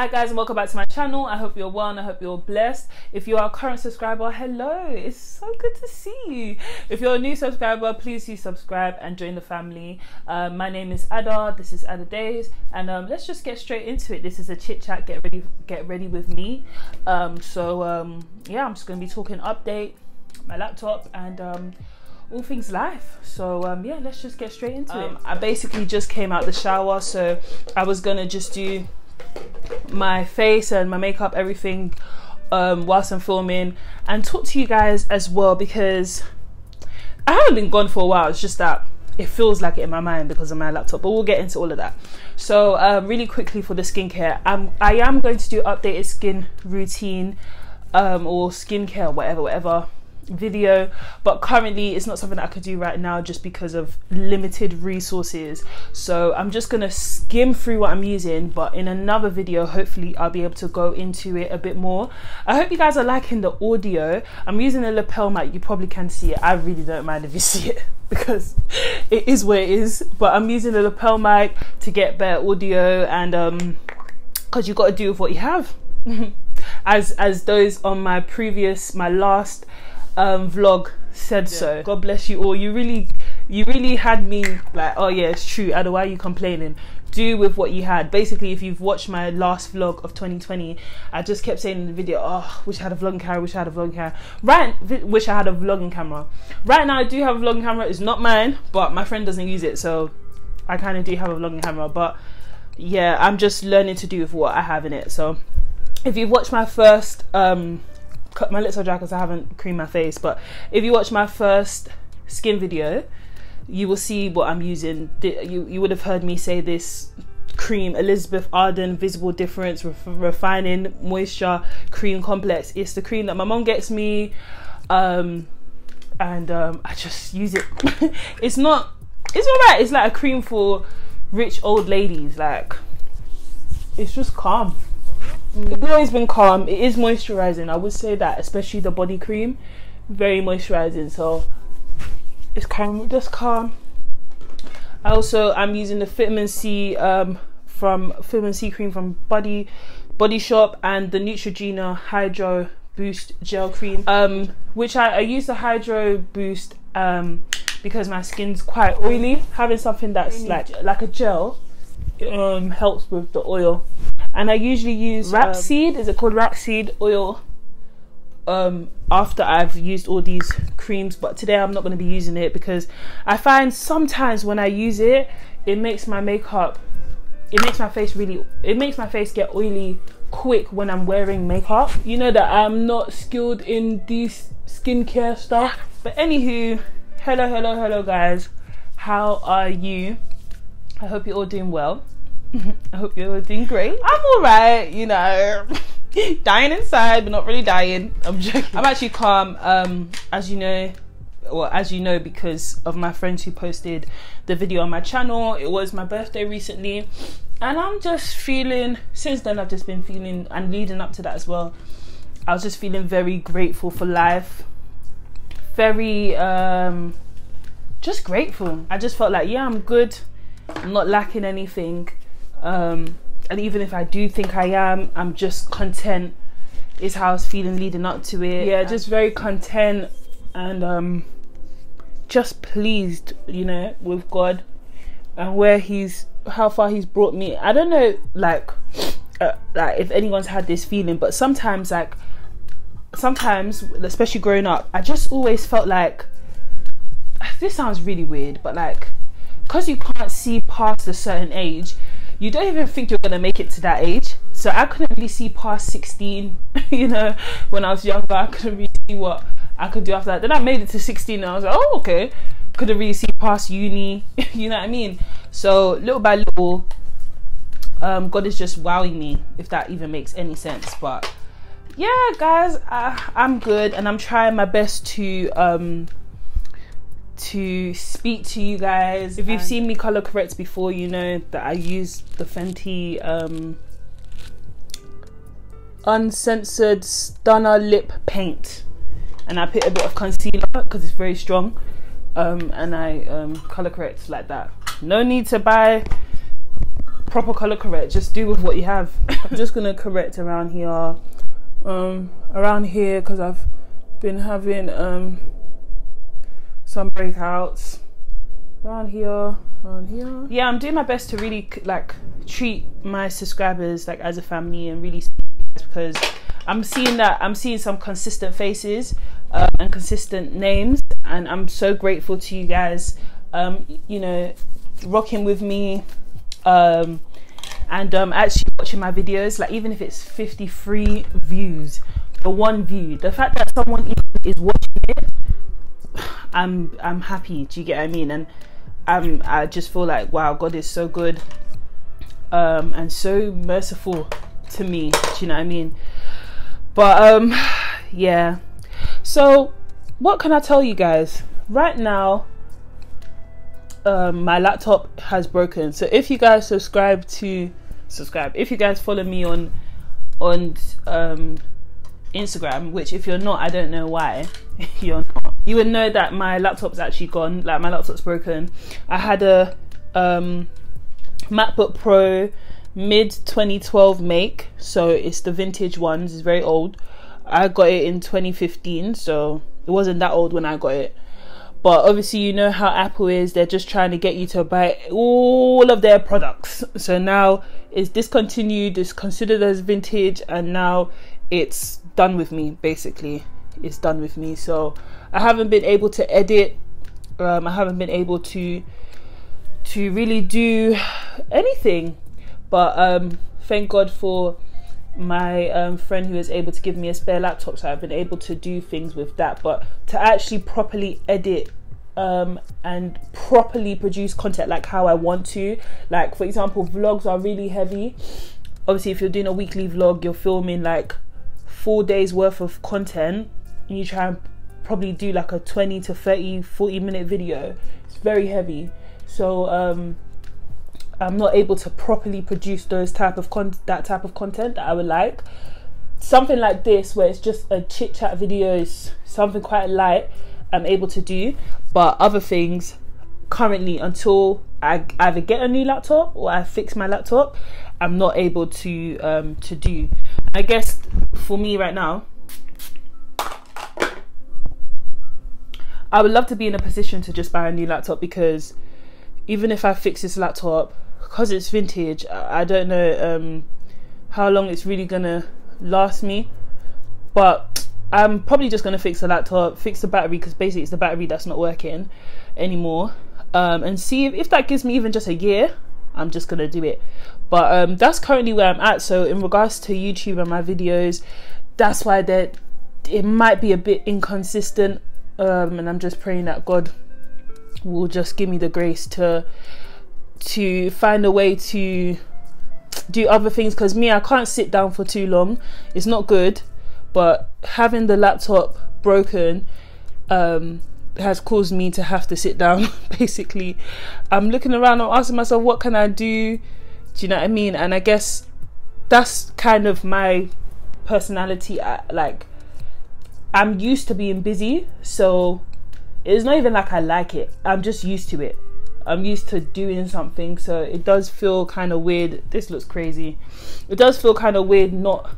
Hi guys, and welcome back to my channel. I hope you're well and I hope you're blessed. If you are a current subscriber, hello, it's so good to see you. If you're a new subscriber, please do subscribe and join the family. My name is Ada, this is adaezeezeji, and let's just get straight into it. This is a chit chat, get ready with me. Yeah, I'm just going to be talking update, my laptop, and all things life. So yeah, let's just get straight into it. I basically just came out the shower, so I was gonna just do my face and my makeup, everything, whilst I'm filming, and talk to you guys as well, because I haven't been gone for a while. It's just that it feels like it in my mind because of my laptop, but we'll get into all of that. So really quickly for the skincare, I am going to do updated skin routine or skincare, whatever video, but currently it's not something that I could do right now just because of limited resources. So I'm just gonna skim through what I'm using, but in another video hopefully I'll be able to go into it a bit more. I hope you guys are liking the audio. I'm using a lapel mic, you probably can see it. I really don't mind if you see it because it is what it is, but I'm using a lapel mic to get better audio, and because you got to do with what you have. as those on my last vlog said. So God bless you all. You really had me like, oh yeah, it's true, Ada, why are you complaining? Do with what you had. Basically, if you've watched my last vlog of 2020, I just kept saying in the video, oh, wish I had a vlogging camera, wish I had a vlogging camera. Wish I had a vlogging camera. Right now I do have a vlogging camera. It's not mine, but my friend doesn't use it, so I kind of do have a vlogging camera. But yeah, I'm just learning to do with what I have in it. So if you've watched my first my lips are dry because I haven't creamed my face, but if you watch my first skin video, you will see what I'm using. You would have heard me say this cream, Elizabeth Arden Visible Difference Refining Moisture Cream Complex. It's the cream that my mom gets me, and I just use it. It's alright. It's like a cream for rich old ladies. Like, it's just calm. It's always been calm. It is moisturizing, I would say that, especially the body cream, very moisturizing. So it's kind of just calm. I'm using the vitamin C cream from Body Shop, and the Neutrogena Hydro Boost gel cream, which I use the Hydro Boost because my skin's quite oily. Having something that's like a gel helps with the oil. And I usually use rapeseed, is it called rapeseed oil, after I've used all these creams. But today I'm not going to be using it because I find sometimes when I use it, it makes my face get oily quick when I'm wearing makeup. You know that I'm not skilled in these skincare stuff. But anywho, hello guys, how are you? I hope you're all doing well. I hope you're all doing great. I'm alright, you know. Dying inside, but not really dying. I'm joking. I'm actually calm, as you know, because of my friends who posted the video on my channel. It was my birthday recently, and I'm just feeling, since then I've just been feeling, and leading up to that as well, I was just feeling very grateful for life. Very just grateful. I just felt like, yeah, I'm good, I'm not lacking anything. And even if I do think I am, I'm just content, is how I was feeling leading up to it. Yeah, just very content, and just pleased, you know, with God and how far he's brought me. I don't know, like if anyone's had this feeling, but sometimes, especially growing up, I just always felt like, this sounds really weird, but like, because you can't see past a certain age, you don't even think you're gonna make it to that age. So I couldn't really see past 16, you know, when I was younger. I couldn't really see what I could do after that. Then I made it to 16 and I was like, oh, okay. Couldn't really see past uni, you know what I mean? So little by little, God is just wowing me, if that even makes any sense. But yeah, guys, I'm good, and I'm trying my best to speak to you guys. If you've seen me color correct before, you know that I use the Fenty Uncensored Stunner Lip Paint, and I put a bit of concealer because it's very strong, and I color correct like that. No need to buy proper color correct. Just do with what you have. I'm just gonna correct around here, because I've been having some breakouts around here. Yeah, I'm doing my best to really like treat my subscribers like as a family and really, because I'm seeing some consistent faces and consistent names, and I'm so grateful to you guys, you know, rocking with me, and actually watching my videos. Like, even if it's 53 views, the one view, the fact that someone is watching it, I'm happy. Do you get what I mean? And I just feel like, wow, God is so good, and so merciful to me. Do you know what I mean? But yeah, so what can I tell you guys right now? My laptop has broken. So if you guys if you guys follow me on Instagram, which if you're not, I don't know why you're not, you would know that my laptop's actually gone. Like, my laptop's broken. I had a MacBook Pro mid 2012 make, so it's the vintage ones. It's very old. I got it in 2015, so it wasn't that old when I got it. But obviously, you know how Apple is. They're just trying to get you to buy all of their products. So now it's discontinued, it's considered as vintage, and now it's done with me. Basically, it's done with me. So I haven't been able to edit. I haven't been able to really do anything. But thank God for my friend who was able to give me a spare laptop, so I've been able to do things with that. But to actually properly edit and properly produce content like how I want to, like, for example, vlogs are really heavy. Obviously, if you're doing a weekly vlog, you're filming like 4 days worth of content, and you try and probably do like a 20 to 30 40 minute video. It's very heavy. So I'm not able to properly produce that type of content that I would like. Something like this, where it's just a chit chat video, is something quite light, I'm able to do. But other things, currently, until I either get a new laptop or I fix my laptop, I'm not able to do. I guess for me right now, I would love to be in a position to just buy a new laptop, because even if I fix this laptop, because it's vintage, I don't know how long it's really gonna last me. But I'm probably just gonna fix the laptop, fix the battery, because basically it's the battery that's not working anymore, and see if that gives me even just a year. I'm just gonna do it. But that's currently where I'm at. So in regards to YouTube and my videos, that's why it might be a bit inconsistent, and I'm just praying that God will just give me the grace to find a way to do other things, because me, I can't sit down for too long. It's not good. But having the laptop broken has caused me to have to sit down. Basically, I'm looking around, I'm asking myself, what can I do? Do you know what I mean? And I guess that's kind of my personality. Like, I'm used to being busy, so it's not even like I like it. I'm just used to it. I'm used to doing something, so it does feel kind of weird. This looks crazy. It does feel kind of weird not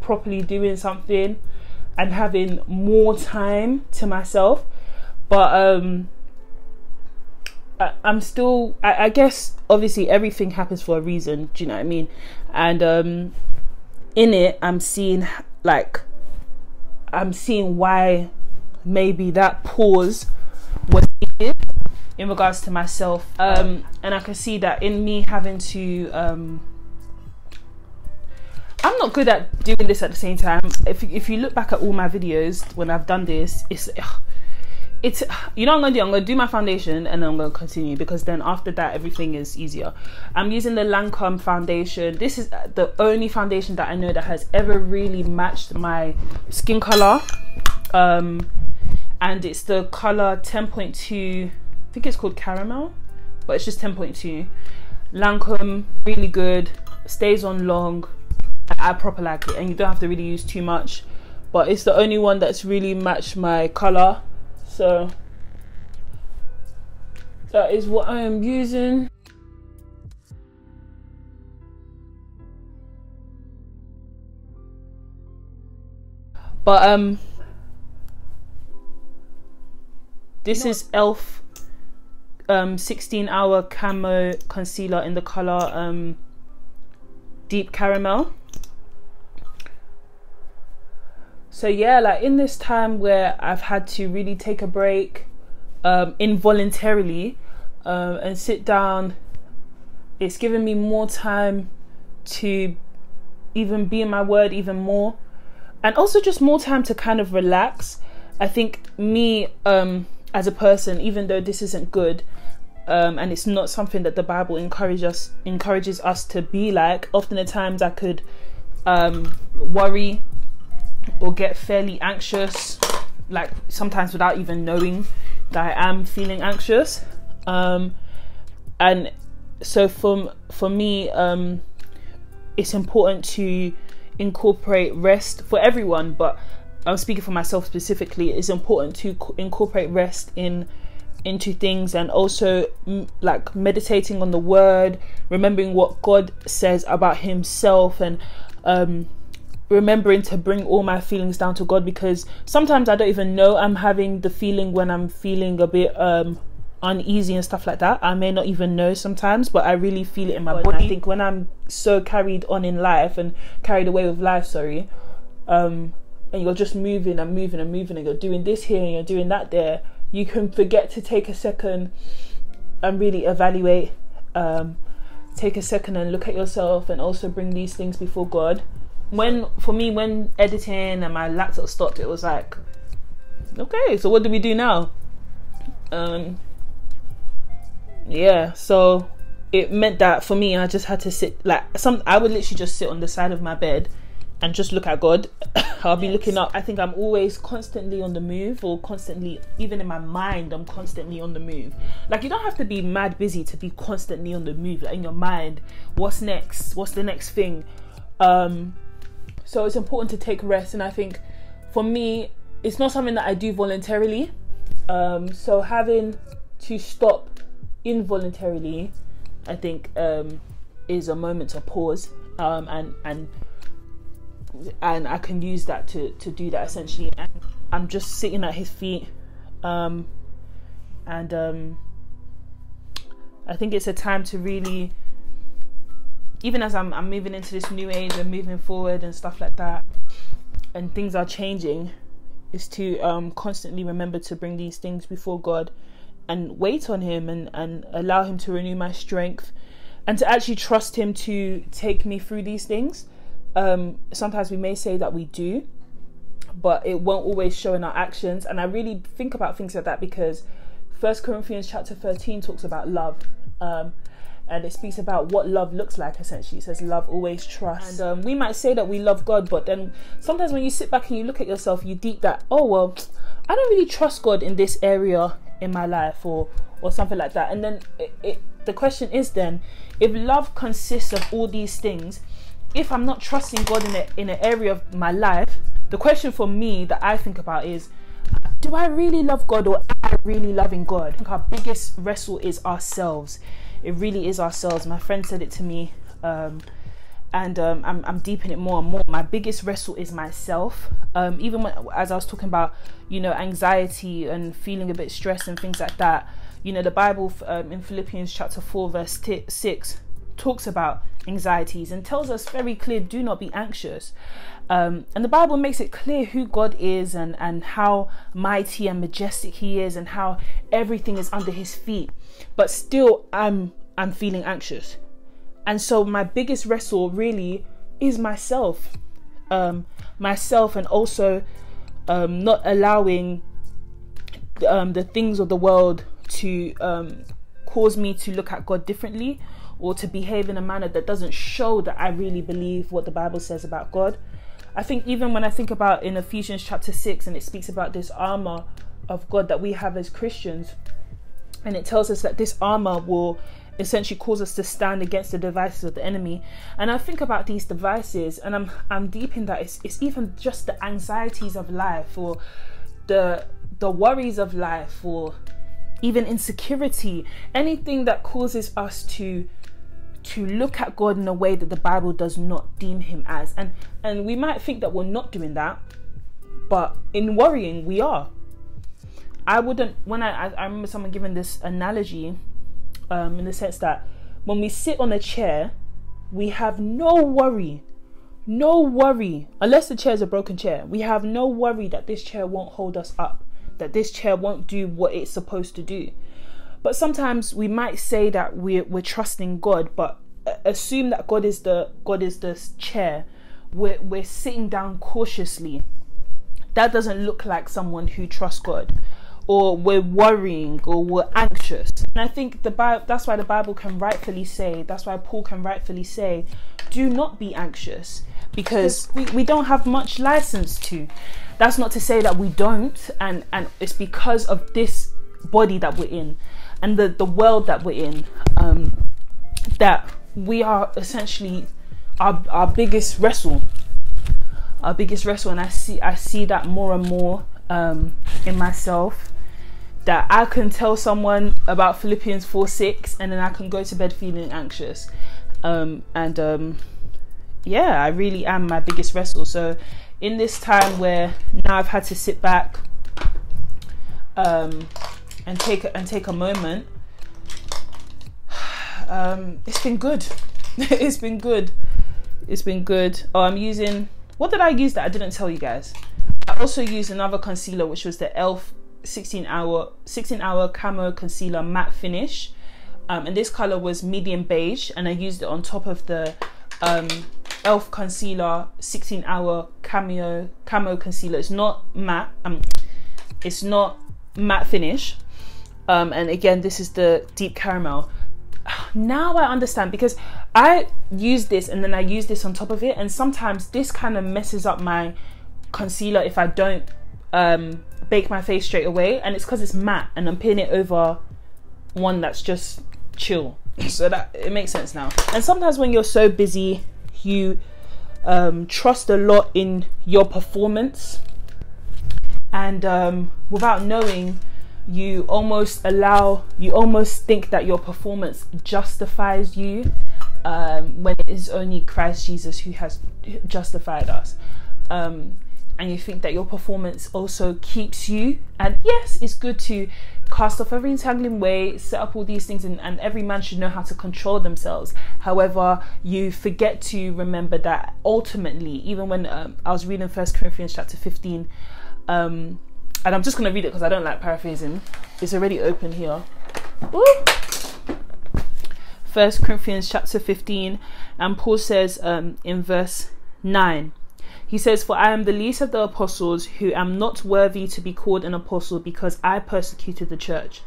properly doing something and having more time to myself. But I'm still, I guess, obviously everything happens for a reason. Do you know what I mean? And in it, I'm seeing why maybe that pause was needed in regards to myself, and I can see that in me having to I'm not good at doing this at the same time. If you look back at all my videos when I've done this, it's you know what I'm gonna do my foundation, and then I'm gonna continue, because then after that everything is easier. I'm using the Lancome foundation. This is the only foundation that I know that has ever really matched my skin color, and it's the color 10.2. I think it's called caramel, but it's just 10.2. Lancome, really good, stays on long. I proper like it, and you don't have to really use too much, but it's the only one that's really matched my color. So that is what I am using. But this is Elf 16-hour camo concealer in the color deep caramel. So yeah, like in this time where I've had to really take a break involuntarily and sit down, it's given me more time to even be in my word even more, and also just more time to kind of relax. I think me as a person, even though this isn't good and it's not something that the Bible encourages us to be like, often at times I could worry or get fairly anxious, like sometimes without even knowing that I am feeling anxious. And so for me, it's important to incorporate rest for everyone, but I'm speaking for myself specifically. It's important to incorporate rest into things, and also like meditating on the word, remembering what God says about himself, and remembering to bring all my feelings down to God, because sometimes I don't even know I'm having the feeling when I'm feeling a bit uneasy and stuff like that. I may not even know sometimes, but I really feel it in my body. I think when I'm so carried on in life and carried away with life, and you're just moving and moving and moving, and you're doing this here and you're doing that there, you can forget to take a second and really evaluate, take a second and look at yourself, and also bring these things before God. For me, when editing and my laptop stopped, it was like, okay, so what do we do now? Yeah, so it meant that for me, I just had to sit, I would literally just sit on the side of my bed and just look at God. I'll be looking up. I think I'm always constantly on the move, or constantly, even in my mind, I'm constantly on the move. Like, you don't have to be mad busy to be constantly on the move. Like, in your mind, what's next? What's the next thing? So it's important to take rest. And I think for me, it's not something that I do voluntarily. So having to stop involuntarily, I think, is a moment to pause, and I can use that to do that essentially. And I'm just sitting at his feet, and I think it's a time to really, even as I'm moving into this new age and moving forward and stuff like that, and things are changing, is to constantly remember to bring these things before God and wait on him, and allow him to renew my strength, and to actually trust him to take me through these things. Sometimes we may say that we do, but it won't always show in our actions. And I really think about things like that because 1 Corinthians chapter 13 talks about love, and it speaks about what love looks like. Essentially, it says love always trusts. And we might say that we love God, but then sometimes when you sit back and you look at yourself, you deep that, oh well, I don't really trust God in this area in my life, or something like that. And then the question is then, if love consists of all these things, if I'm not trusting God in an area of my life, the question for me that I think about is, do I really love God, or am I really loving God? I think our biggest wrestle is ourselves. It really is ourselves. My friend said it to me, and I'm deep in it more and more. My biggest wrestle is myself. Even as I was talking about, anxiety and feeling a bit stressed and things like that, the Bible in Philippians chapter 4 verse 6 talks about anxieties and tells us very clear, do not be anxious. And the Bible makes it clear who God is, and how mighty and majestic he is, and how everything is under his feet. But still I'm feeling anxious. And so my biggest wrestle really is myself. And also not allowing the things of the world to cause me to look at God differently, or to behave in a manner that doesn't show that I really believe what the Bible says about God. I think even when I think about in Ephesians chapter 6, and it speaks about this armor of God that we have as Christians, and it tells us that this armor will essentially cause us to stand against the devices of the enemy. And I think about these devices, and I'm deep in that. It's even just the anxieties of life, or the worries of life, or even insecurity, anything that causes us to look at God in a way that the Bible does not deem him as. And we might think that we're not doing that, but in worrying we are. I wouldn't, when I remember someone giving this analogy, in the sense that when we sit on a chair, we have no worry, unless the chair is a broken chair. We have no worry that this chair won't hold us up, that this chair won't do what it's supposed to do. But sometimes we might say that we're trusting God, but assume that God is the chair. We're sitting down cautiously. That doesn't look like someone who trusts God. Or we're worrying, or we're anxious. And I think that's why the Bible can rightfully say, that's why Paul can rightfully say, do not be anxious, because we don't have much license to. That's not to say that we don't, and it's because of this body that we're in, and the world that we're in, that we are essentially our biggest wrestle. And I see that more and more in myself, that I can tell someone about Philippians 4:6 and then I can go to bed feeling anxious. Yeah, I really am my biggest wrestle. So in this time where now I've had to sit back and take a moment, it's been good. It's been good. Oh, I'm using, what did I use that I didn't tell you guys? I also used another concealer, which was the e.l.f. 16 hour camo concealer matte finish, and this color was medium beige, and I used it on top of the e.l.f. concealer 16 hour camo concealer. It's not matte, it's not matte finish, and again, this is the deep caramel. Now I understand, because I use this and then I use this on top of it, and sometimes this kind of messes up my concealer if I don't bake my face straight away, and it's because it's matte and I'm putting it over one that's just chill. So that it makes sense now. And sometimes when you're so busy, you trust a lot in your performance, and without knowing, you almost think that your performance justifies you, when it is only Christ Jesus who has justified us. And you think that your performance also keeps you, and yes, it's good to cast off every entangling weight, set up all these things, and every man should know how to control themselves. However, you forget to remember that ultimately, even when I was reading 1 Corinthians chapter 15, and I'm just going to read it because I don't like paraphrasing. It's already open here. Woo! 1 Corinthians chapter 15, and Paul says in verse 9, he says, "For I am the least of the apostles, who am not worthy to be called an apostle, because I persecuted the church.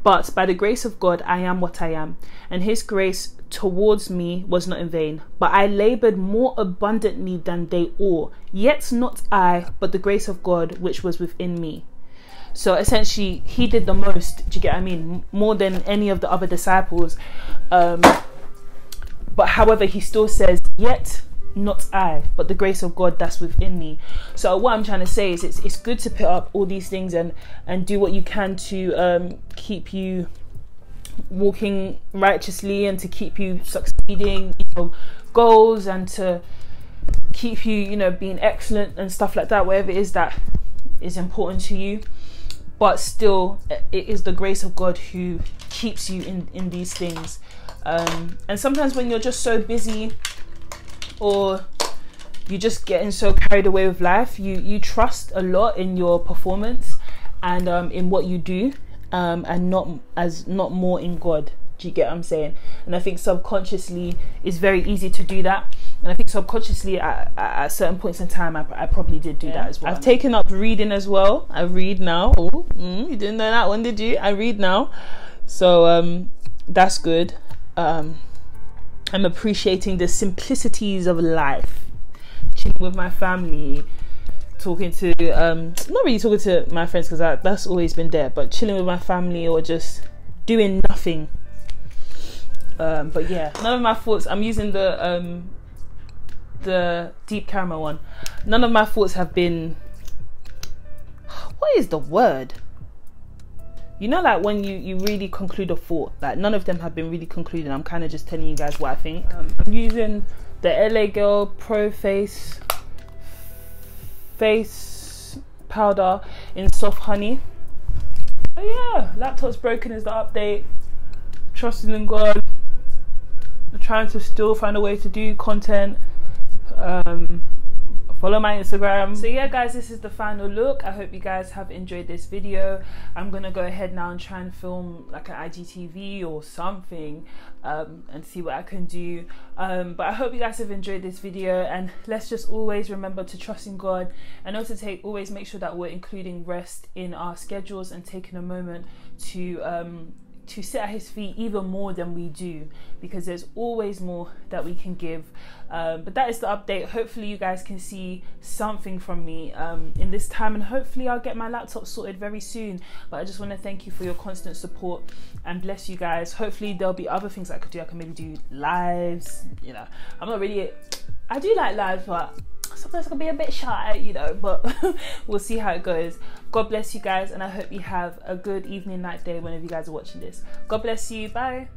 But by the grace of God, I am what I am, and his grace towards me was not in vain. But I labored more abundantly than they all, yet not I, but the grace of God which was within me." So essentially, he did the most. Do you get what I mean? More than any of the other disciples. But however, he still says, "Yet not I, but the grace of God that's within me." So what I'm trying to say is, it's good to put up all these things and do what you can to keep you walking righteously, and to keep you succeeding, goals, and to keep you, being excellent and stuff like that, whatever it is that is important to you. But still, it is the grace of God who keeps you in these things. And sometimes when you're just so busy, or you're just getting so carried away with life, you trust a lot in your performance and in what you do, and not more in God. Do you get what I'm saying? And I think subconsciously it's very easy to do that, and I think subconsciously at certain points in time I probably did do that as well. I've taken up reading as well. I read now. You didn't know that one, did you? I read now, so that's good. I'm appreciating the simplicities of life, chilling with my family, talking to not really talking to my friends, because that's always been there, but chilling with my family, or just doing nothing. But yeah, none of my thoughts, I'm using the deep caramel one, none of my thoughts have been, what is the word, like when you really conclude a thought, like none of them have been really concluded. I'm kind of just telling you guys what I think. I'm using the LA Girl Pro Face powder in soft honey. But yeah, laptop's broken is the update. Trusting in God. I'm trying to still find a way to do content. Follow my Instagram. So yeah guys, this is the final look. I hope you guys have enjoyed this video. I'm gonna go ahead now and try and film like an IGTV or something, and see what I can do. But I hope you guys have enjoyed this video, and let's just always remember to trust in God, and also always make sure that we're including rest in our schedules and taking a moment to sit at his feet even more than we do, because there's always more that we can give. But that is the update. Hopefully you guys can see something from me in this time, and hopefully I'll get my laptop sorted very soon. But I just want to thank you for your constant support, and bless you guys. Hopefully there'll be other things I could do. I can maybe do lives, you know. I'm not really, I do like lives, but sometimes I can be a bit shy, you know, but we'll see how it goes. God bless you guys, and I hope you have a good evening, night, day whenever you guys are watching this. God bless you. Bye.